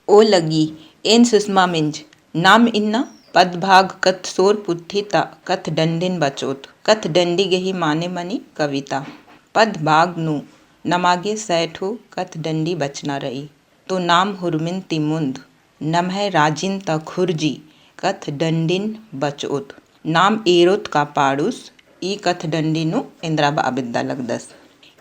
ओ लगी एन सुषमा मिंज नाम इन्ना पदभाग कथ सोर पुत्थिता कथ डंडिन बचोत कथ डंडी गही माने मनी कविता पद भाग नु नमागे सैठो कथ डंडी बचना रही तो नाम हुरमिन तिमुंद नम है राजिन ता खुरजी कथ डंडिन बचोत नाम एरोत का पाड़ुस ई कथ डंडी नु इंद्राबा अबिद्दा लगदस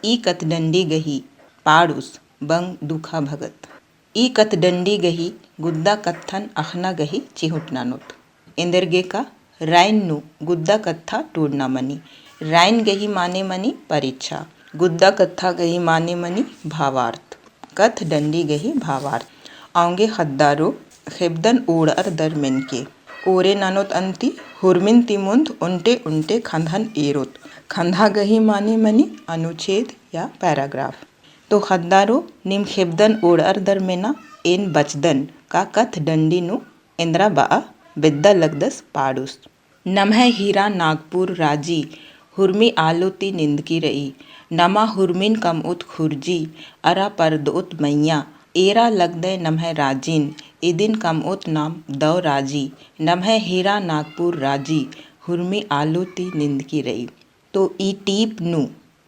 ई कथ डंडी गही पाड़ुस बंग दुखा भगत ई कथ डंडी गही गुद्दा कत्थन अखना गही चिहुटनानुत इंदरगे का राइन नु गुद्दा कत्था टूडना मनी राइन गही माने मनी परीक्षा गुद्दा कत्था गही माने मनी भावार्थ कथ डंडी गही भावार्थ आंगे खद्दारो खेबदन ओड़र दरमिन के ओरे नानोत अंति हुरमिन तिमुंद उन्टे उन्टे खंधन एरोत खंधा गही माने मनी अनुच्छेद या पैराग्राफ तो खद्दारो निम खेबदन ओड़र दरमेना एन बचदन का कथ डंडी नु इंद्रा बा बिद्दा लगदस पाड़ुस नमः हीरा नागपुर राजी हुरमी आलोती निंद की रई नमा हुरमिन कम उत खुरजी अरा परदोत मैया एरा लगदे नमः राजीन इदिन कम उत नाम दव राजी नमः हीरा नागपुर राजी हुरमी आलोती निंद की रई तो ई टीप नु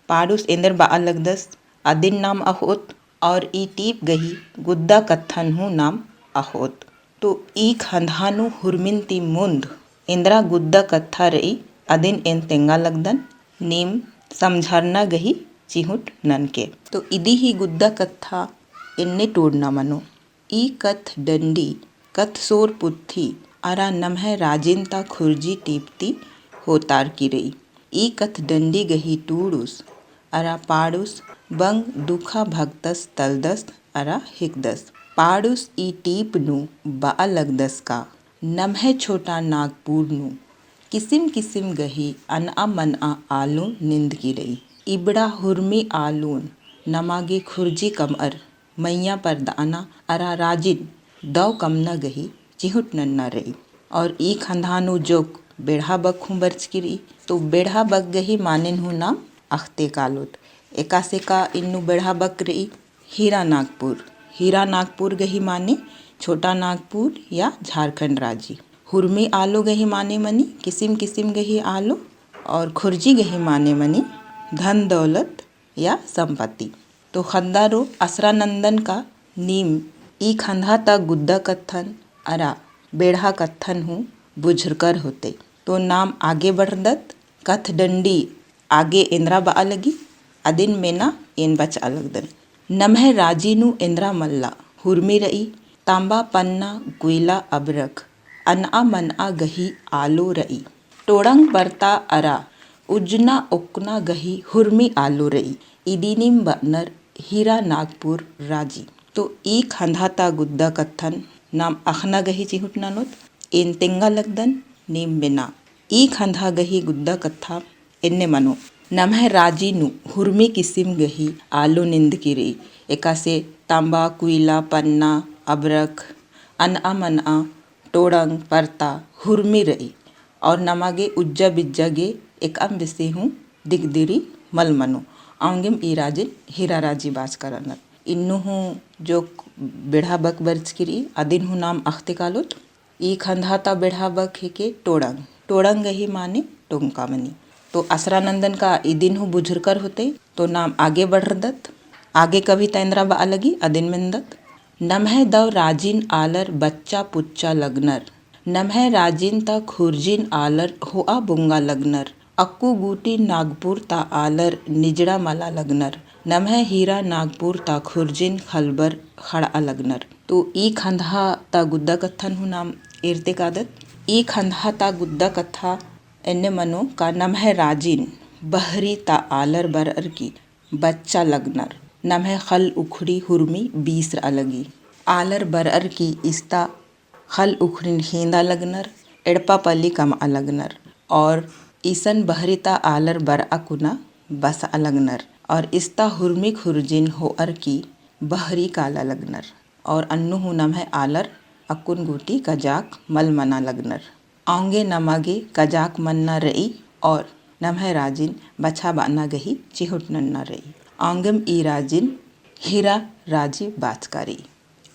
पाड़ुस इंद्र बा लगदस अदिन नाम अहोत और ई टीप गही गुद्दा कत्थन हूँ नाम अहोत तो ई खंधानु हुरमिन ती मुंद इंद्रा गुद्दा कत्था रई अदिन एन तेंगा लगदन नीम समझरना गही चिहुट ननके तो इदी ही गुद्दा कत्था इन्ने टोड़ना मनो ई कथ डंडी कथ सोर पुत्थी अरा नमः राजिनता खुरजी टीपती होतार की रई ई कथ डंडी गही टूडुस अरा पाड़ुस बंग दुखा भक्तस तलदस अरा हिकदस पाड़ुस ई टीप नु बा लगदस का नमः छोटा नागपुर नु किसिम किसिम गही अनआ मनआ आलू निंद की रही इबड़ा हुरमी आलून नमागे खुरजी कमर मैया पर दाना अरा राजिन दव कमना गही चिहुट नन्ना रही और ई खंधानु जोक बेढ़ा बक हूँ बर्च की रही तो बेढ़ा बक गही मानिन हूँ नाम अख्ते कालोत एकासे का इन्नु बेढ़ा बक रही हीरा नागपुर गही माने छोटा नागपुर या झारखंड राजी हुरमी आलो गही माने मनी किसिम किसिम गही आलो और खुरजी गही माने मनी धन दौलत या संपत्ति तो खद्दारो असरा नंदन का नीम ई खंधा ता गुद्दा कत्थन अरा बेढ़ा कत्थन हूँ बुझरकर होते तो नाम आगे बढ़दत कथ डंडी आगे इंद्रा बा लगी अदिन मेना एन बच अलगदन नमः राजीनु इंद्रा मल्ला हुरमी रई तांबा पन्ना गुइला अबरक अनआ मनआ गही आलो रई टोड़ंग बरता अरा उजना उकना गही हुरमी आलो रई इदिनिम बनर हीरा नागपुर राजी तो ई खंधाता गुद्दा कत्थन नाम अखना गही चिहुटना नोत एन तेंगा लगदन नीम बिना ई खंधा गही गुद्दा कत्था इन्ने मनो नमः राजी नु हुरमी किसिम गही आलो निंद की रही एकासे तांबा कुइला पन्ना अबरक अनआ मनआ टोड़ंग परता हुरमी रही और नमागे उज्जा बिज्जा गे एक अम बिसे हूँ दिगदिरी मल मनो आंगिम ई राजिन हीरा राजी बाज करनर इन्नु हूँ जो बेढ़ा बक बर्च की रही अदिन हूँ नाम अख्ते कालोत ई खंधाता बेढ़ा बक है के टोड़ंग गही माने टोंका मनी तो असरानंदन का ई दिन हूँ बुझरकर होते तो नाम आगे बढ़दत आगे कभी तैंद्रा बा लगी अदिन मिंदत नमः दव राजिन आलर बच्चा पुच्चा लगनर नमः राजिन ता खुरजिन आलर होआ बुंगा लगनर अक्कू गूटी नागपुर ता आलर निजड़ा मला लगनर नमः हीरा नागपुर ता खुरजिन खलबर खड़ा लगनर तो ई खंधा ता गुद्दा कत्थन हूँ नाम इर्ते कादत ई खंधा ता गुद्दा कत्था एन्ने मनो का नमः राजिन बहरी ता आलर बरर की बच्चा लगनर नमः खल उखड़ी हुरमी बीसर अलगी आलर बरर की इस्ता खल उखड़िन हेंदा लगनर एड़पा पल्ली कम अलगनर और ईसन बहरी ता आलर बर अकुना बस अलगनर और इस्ता हुरमी खुरजिन होअर की बहरी काला लगनर और अन्नु हूँ नमः आलर अकुन गुटी कजाक मल मना लगनर आंगे नमागे कजाक मन्ना रई और नमः राजिन बछा बाना गही चिहुट नन्ना रई आंगम ई राजिन हीरा राजी बाचकारी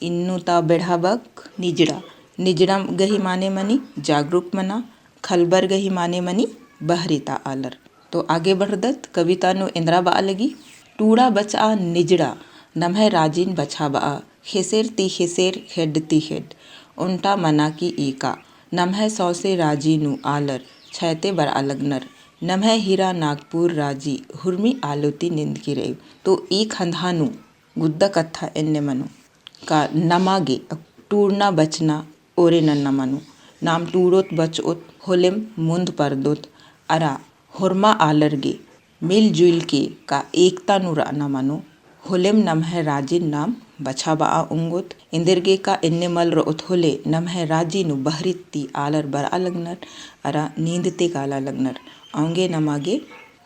इन्नू ता बेढ़ाबक निजड़ा, निजड़ा गही माने मनी जागरूक मना, खलबर गही माने मनी बहरीता आलर। तो आगे बढ़दत कविता नु इंद्रा बा लगी। टूड़ा बचा निजड़ा नम्हे राजिन बछा बा, खेसेर ती खेसेर हेड ती हेड, उन्टा मना की ईका, नम्हे सौसे राजी नु आलर, छैते बर अलगनर, नम्हे हीरा नागपुर राजी, हुर्मी आलोती निंद की रेव। तो ई खंधानु गुद्दा कत्था एन्ने मनु का नमागे टूड़ना बचना ओरे नन्ना मनु, नाम टूड़ोत बचओत होलेम मुंद परदोत, अरा हुरमा आलरगे मिलजुल के का एकता नु राना मनु, होलेम नम्हे राजिन नाम बछा बा उंगोत, इंदिरगे का इन्ने मल रोत होले नम्हे राजी नु बहरित्ती आलर बर अलगनर, अरा नींदते काला लगनर, आंगे नमागे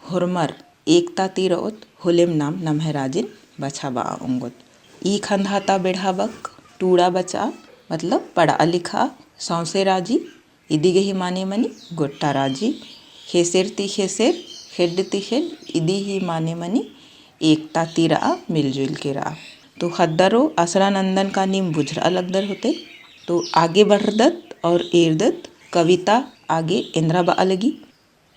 हुरमर एकता ती रोत होलेम नाम नम्हे राजिन बछा बा उंगोत। ई खंधाता बेढ़ाबक टूड़ा बचा मतलब पढ़ा लिखा, सौसे राजी इदी गही माने मनी गोट्टा राजी, खेसेर ती खेसेर हेड ती हेड इदी ही माने मनी एकता ती रहा मिलजुल के रहा। तो खद्दरो असरानंदन का नीम बुझर अलगदर होते। तो आगे बढ़दत और एरदत कविता आगे इंद्रा बा अलगी।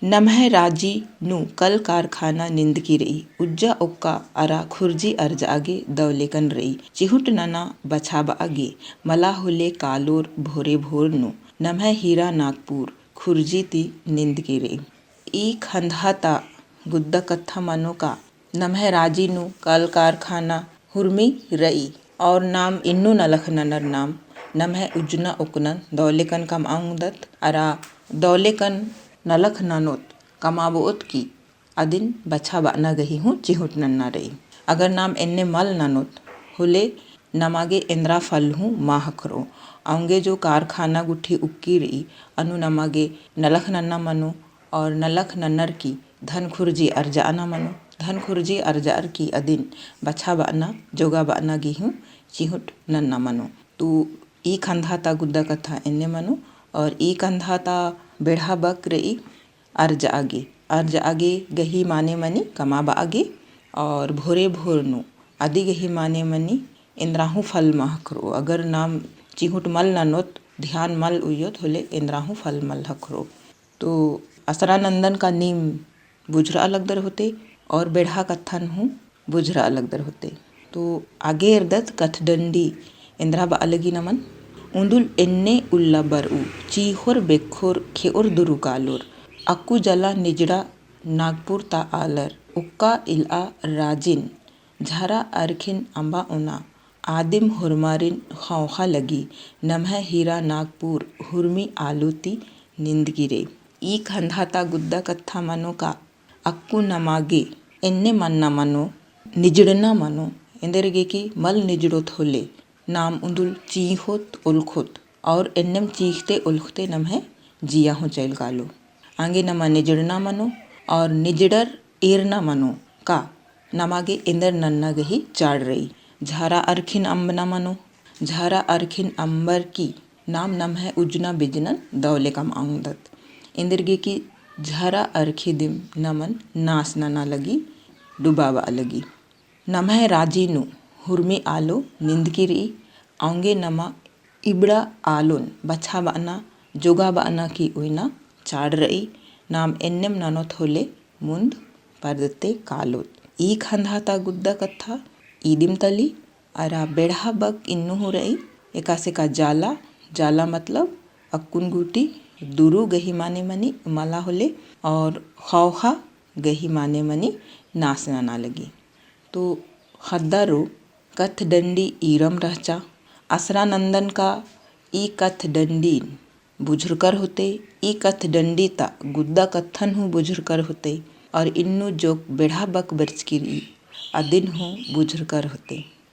नम्हे राजी नु कल कारखाना निंद की रही, उज्जा उक्का अरा खुर्जी अर्ज आगे दौलेकन रही, चिहुट नना बछाब आगे मला हुले कालोर भोरे भोर नु, नम्हे हीरा नागपुर खुर्जी ती निंद की रही। ई खंधाता गुद्दा कत्था मनो का नम्हे राजी नु कल कारखाना हुर्मी रई और नाम इन्नु नलख ननर नाम, नम्हे उजना उकनन दौलेकन कम आउंदत, अरा दौलेकन नलख ननोत कमाबोत की अदिन बछा बाना गही हूँ चिहुट नन्ना रही। अगर नाम इन्ने मल ननोत हुले नमागे इंद्रा फल हूँ माहकरो, आउंगे जो कारखाना गुट्ठी उक्की रही अनु नमागे नलख नन्ना मनो, और नलख नन्नर की धन खुर्जी अर्जाना मनो, धन खुर्जी अर्जार की अदिन बछा बाना जोगा बाना गी हूँ चिहुट नन्ना मनो। तो ई खंधाता गुद्दा कथा इन्ने मनो, और ई कंधाता बेढ़ा बक रही अर्ज आगे गही माने मनी कमाबा आगे, और भोरे भोर नु आदि गही माने मनी इंद्राहू फल महकरो। अगर नाम चिहुट मल ननोत ध्यान मल उयोत होले इंद्राहू फल मल हकरो। तो असरानंदन का नीम बुझरा अलगदर होते और बेढ़ा कत्थन हूँ बुझरा अलगदर होते। तो आगे एरदत कथडंडी इंद्रा बा अलगी नमन। उंदुल एन्ने उल्ला बरऊ चीहोर बेखोर खेओर दुरु कालोर, अक्कू जला निजड़ा नागपुर ता आलर, उक्का इला राजिन झारा अरखिन अम्बा उना, आदिम हुरमारिन खौखा लगी, नम्हे हीरा नागपुर हुर्मी आलूती निंद गिरे। ई खंधाता गुद्दा कत्था मनो का अक्कू नमागे इन्ने मन्ना मनो निजड़ना मनो, इंदरगे की मल निजड़ोत होले नाम उंदुल चीहोत उलखोत, और एन्नेम चीखते उलखते नम्हे जिया हो चैल गालो। आगे नमा निजड़ना मनो और निजड़र एरना मनो का नमागे इंदर नन्ना गही चाड़ रही, झारा अरखिन अम्बना मनो, झारा अरखिन अम्बर की नाम नम्हे उजना बिजनन दौले कम आउंदत, इंदरगे की झारा अरखी दिम नमन नास नना लगी डुबावा लगी। नम्हे राजी नु हुर्मी आलो निंद की रही, आउंगे नमा इबड़ा आलोन बछा बाना जोगा बाना की उइना चाड़ रही, नाम एन्नेम ननोत होले मुंद परदते कालोत। ई खंधाता गुद्दा कत्था ईदिम तली अरा बेढ़ा बक इन्नु हो रही, एकासे का जाला, जाला मतलब अक्कुन गुटी, दुरु गही माने मनी मला होले, और खौखा गही माने मनी नास ना लगी। तो खद्दारो कथ डंडी ईरम रहचा। असरानंदन का ई कथ डंडी बुझरकर होते, ई कथ डंडी ता गुद्दा कत्थन हूँ बुझरकर होते, और इन्नु जोक बेढ़ा बक बरच की अदिन हूँ बुझरकर होते।